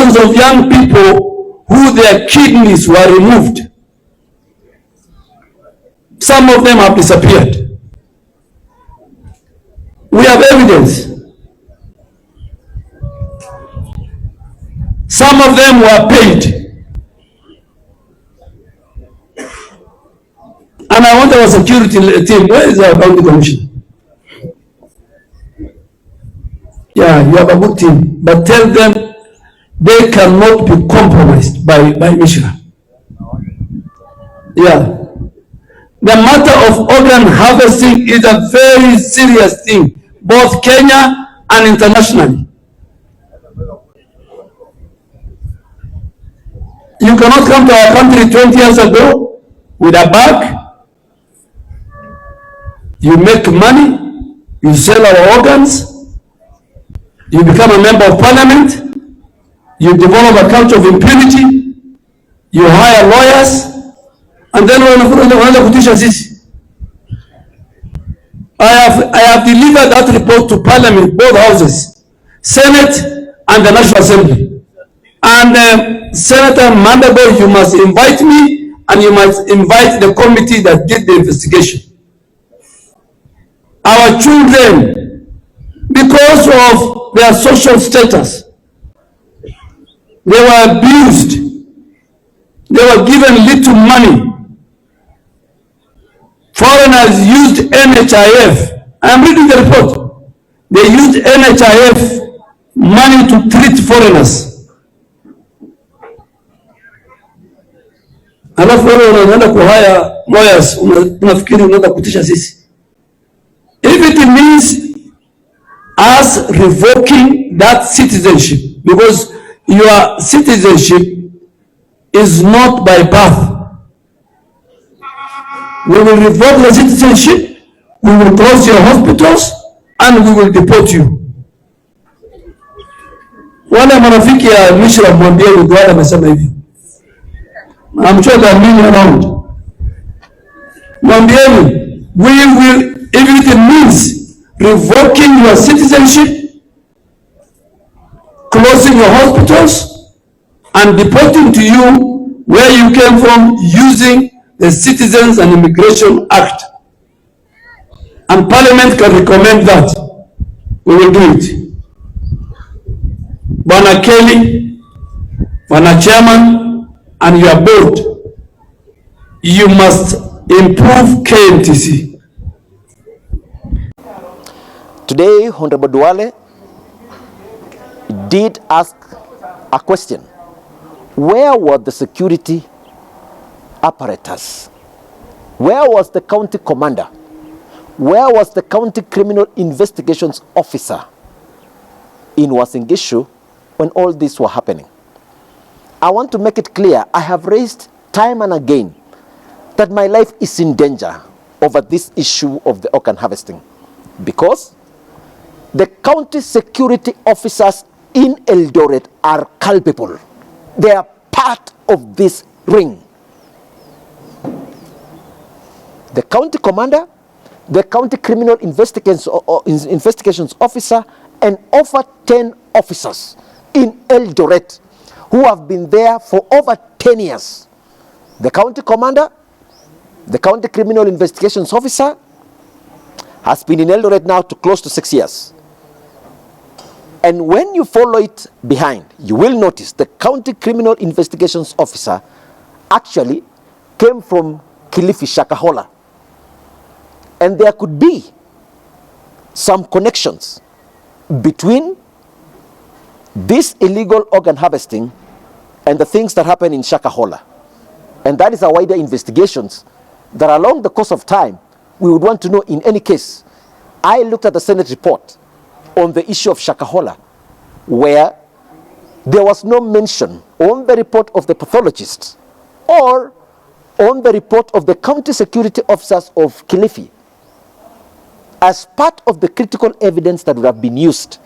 thousands of young people who their kidneys were removed. Some of them have disappeared. We have evidence. Some of them were paid. And I want our security team, where is our county commission? Yeah, you have a good team, but tell them they cannot be compromised by Mishra. Yeah. The matter of organ harvesting is a very serious thing, both Kenya and internationally. You cannot come to our country 20 years ago with a bag. You make money, you sell our organs, you become a member of parliament, you develop a culture of impunity, you hire lawyers, and then unaanza kutisha sisi. I have delivered that report to parliament, both houses, Senate and the National Assembly. And Senator Mandabo, you must invite me, and you must invite the committee that did the investigation. Our children, because of their social status, they were abused. They were given little money. Foreigners used NHIF. I am reading the report. They used NHIF money to treat foreigners. Alafu wewe unaenda kuhaya lawyers, unafikiri unaenda kutisha sisi. If it means us revoking that citizenship, because your citizenship is not by birth. We will revoke the citizenship, we will close your hospitals, and we will deport you. Wale marafiki ya Mishra mwambie Duale amesema hivi. I'm sure there are many around. Mwambieni, we will, if it means revoking your citizenship, closing your hospitals, and deporting to you where you came from using the Citizens and Immigration Act. And Parliament can recommend that. We will do it. Bwana Kelly, Bwana Chairman, and your board, you must improve KMTC. Today, Honorable Duale did ask a question. Where were the security apparatus? Where was the county commander? Where was the county criminal investigations officer in Uasin Gishu when all this were happening? I want to make it clear, I have raised time and again that my life is in danger over this issue of the organ harvesting, because the county security officers in Eldoret are culpable. They are part of this ring. The county commander, the county criminal investigations officer, and over 10 officers in Eldoret who have been there for over 10 years. The county commander, the county criminal investigations officer, has been in Eldoret now to close to 6 years. And when you follow it behind, you will notice the county criminal investigations officer actually came from Kilifi, Shakahola. And there could be some connections between this illegal organ harvesting and the things that happen in Shakahola. And that is a wider investigations that along the course of time, we would want to know in any case. I looked at the Senate report on the issue of Shakahola, where there was no mention on the report of the pathologist or on the report of the county security officers of Kilifi as part of the critical evidence that would have been used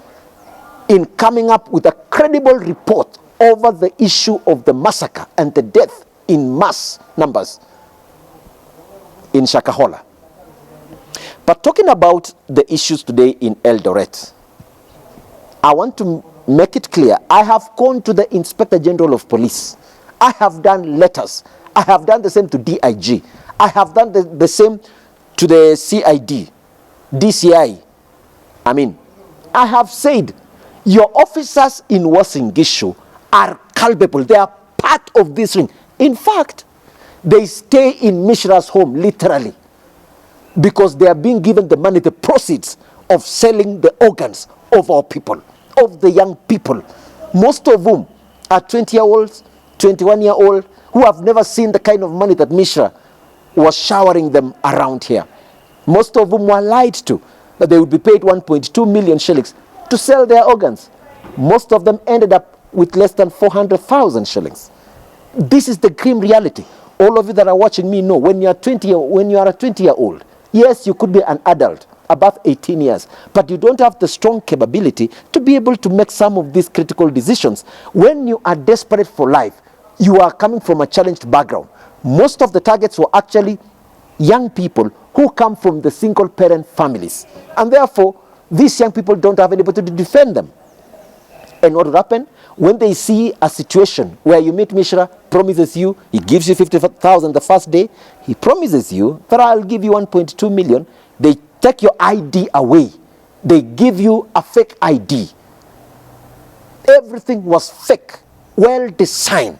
in coming up with a credible report over the issue of the massacre and the death in mass numbers in Shakahola. But talking about the issues today in Eldoret, I want to make it clear, I have gone to the Inspector General of Police. I have done letters. I have done the same to DIG. I have done the same to the CID, DCI. I have said, your officers in Uasin Gishu are culpable. They are part of this ring. In fact, they stay in Mishra's home, literally, because they are being given the money, the proceeds of selling the organs of our people, of the young people, most of whom are 20-year-olds, 21-year-old, who have never seen the kind of money that Mishra was showering them around here. Most of whom were lied to, that they would be paid 1.2 million shillings to sell their organs. Most of them ended up with less than 400,000 shillings. This is the grim reality. All of you that are watching me know, when you are a 20-year-old, yes, you could be an adult, above 18 years, but you don't have the strong capability to be able to make some of these critical decisions. When you are desperate for life, you are coming from a challenged background. Most of the targets were actually young people who come from the single parent families, and therefore these young people don't have anybody to defend them. And what will happen when they see a situation where you meet Mishra, promises you, he gives you 50,000 the first day, he promises you that I'll give you 1.2 million, they take your ID away, they give you a fake ID. Everything was fake, well designed,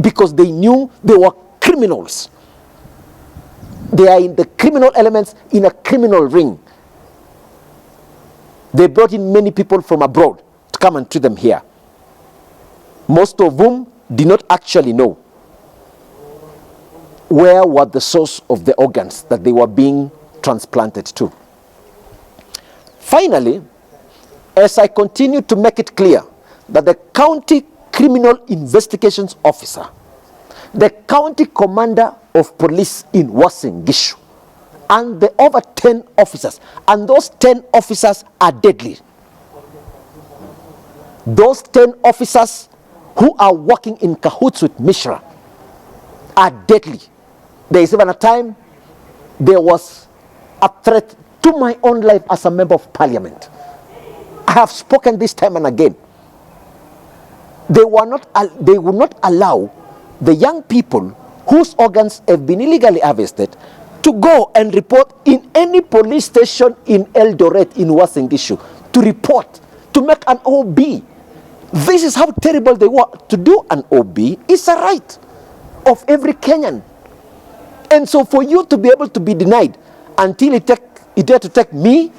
because they knew they were criminals. They are in the criminal elements in a criminal ring. They brought in many people from abroad to come and treat them here, most of whom did not actually know where was the source of the organs that they were being transplanted to. Finally, as I continue to make it clear that the county criminal investigations officer, the county commander of police in Uasin Gishu, and the over 10 officers, and those 10 officers are deadly. Those 10 officers who are working in cahoots with Mishra are deadly. There is even a time there was a threat to my own life as a member of parliament. I have spoken this time and again. They would not allow the young people whose organs have been illegally harvested to go and report in any police station in Eldoret, in Uasin Gishu, to report, to make an OB. This is how terrible they were. To do an OB is a right of every Kenyan. And so for you to be able to be denied until it had to take me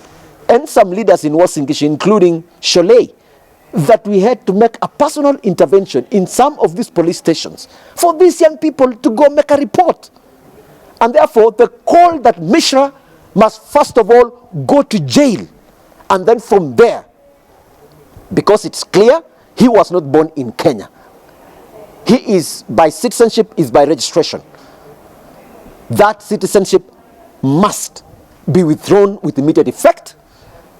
and some leaders in Uasin Gishu, including Sholei, that we had to make a personal intervention in some of these police stations for these young people to go make a report. And therefore, the call that Mishra must first of all go to jail, and then from there, because it's clear he was not born in Kenya. He is by citizenship, is by registration. That citizenship must be withdrawn with immediate effect.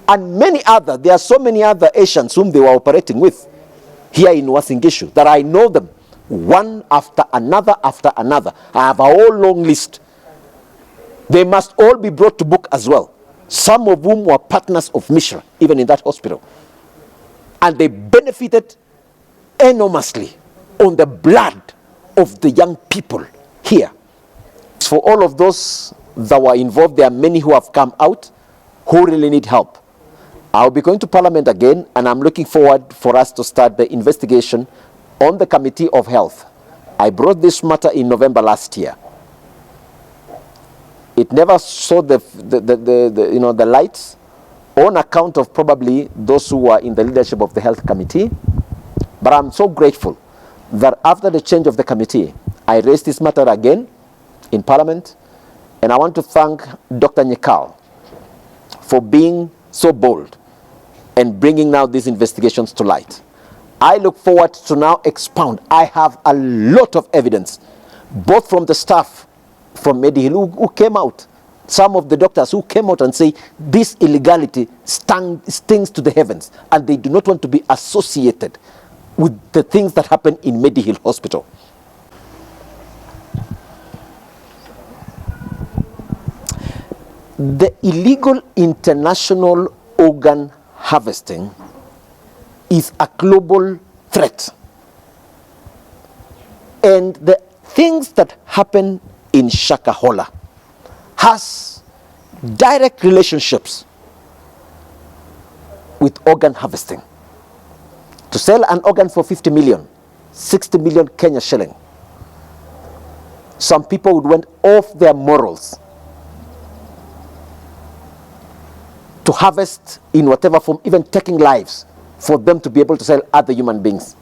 And there are so many other Asians whom they were operating with here in Uasin Gishu that I know them one after another after another. I have a whole long list. They must all be brought to book as well. Some of whom were partners of Mishra, even in that hospital. And they benefited enormously on the blood of the young people here. For all of those that were involved, there are many who have come out who really need help. I'll be going to Parliament again, and I'm looking forward for us to start the investigation on the Committee of Health. I brought this matter in November last year. It never saw the lights on account of probably those who were in the leadership of the Health Committee. But I'm so grateful that after the change of the committee, I raised this matter again in Parliament, and I want to thank Dr. Nyekal for being so bold and bringing now these investigations to light. I look forward to now expound. I have a lot of evidence, both from the staff from Medihill who came out, some of the doctors who came out and say this illegality stings to the heavens, and they do not want to be associated with the things that happen in Medihill Hospital. The illegal international organ harvesting is a global threat. And the things that happen in Shakahola has direct relationships with organ harvesting. To sell an organ for 50 million, 60 million Kenya shilling, some people would went off their morals to harvest in whatever form, even taking lives, for them to be able to sell other human beings.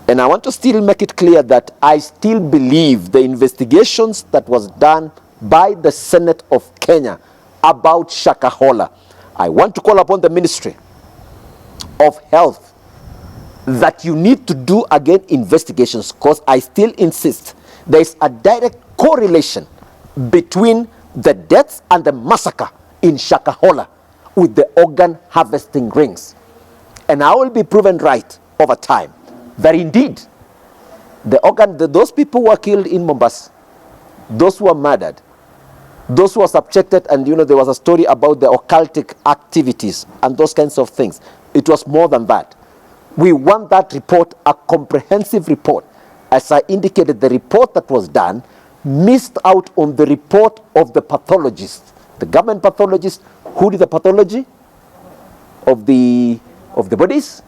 And I want to still make it clear that I still believe the investigations that was done by the Senate of Kenya about Shakahola. I want to call upon the Ministry of Health that you need to do again investigations, because I still insist there is a direct correlation between the deaths and the massacre in Shakahola with the organ harvesting rings. And I will be proven right over time that indeed those people who were killed in Mombasa, those who were murdered, those who were subjected, and there was a story about the occultic activities and those kinds of things. It was more than that. We want that report, a comprehensive report. As I indicated, the report that was done missed out on the report of the pathologist, the government pathologist who did the pathology of the bodies,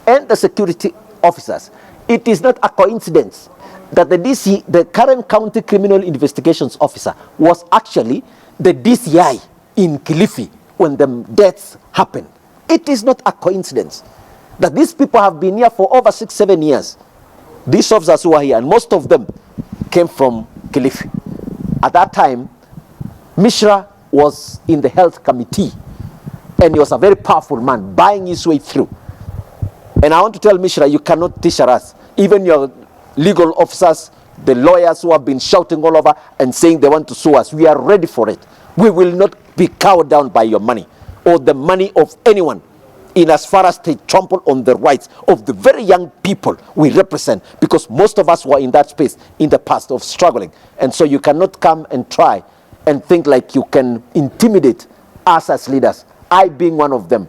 and the security officers. It is not a coincidence that the DC, the current county criminal investigations officer, was actually the DCI in Kilifi when the deaths happened. It is not a coincidence that these people have been here for over 6-7 years. These officers who are here, and most of them came from Kilifi. At that time, Mishra was in the health committee, and he was a very powerful man, buying his way through. And I want to tell Mishra, you cannot t-shirt us. Even your legal officers, the lawyers who have been shouting all over and saying they want to sue us, we are ready for it. We will not be cowed down by your money or the money of anyone, in as far as they trample on the rights of the very young people we represent, because most of us were in that space in the past of struggling. And so you cannot come and try and think like you can intimidate us as leaders, I being one of them.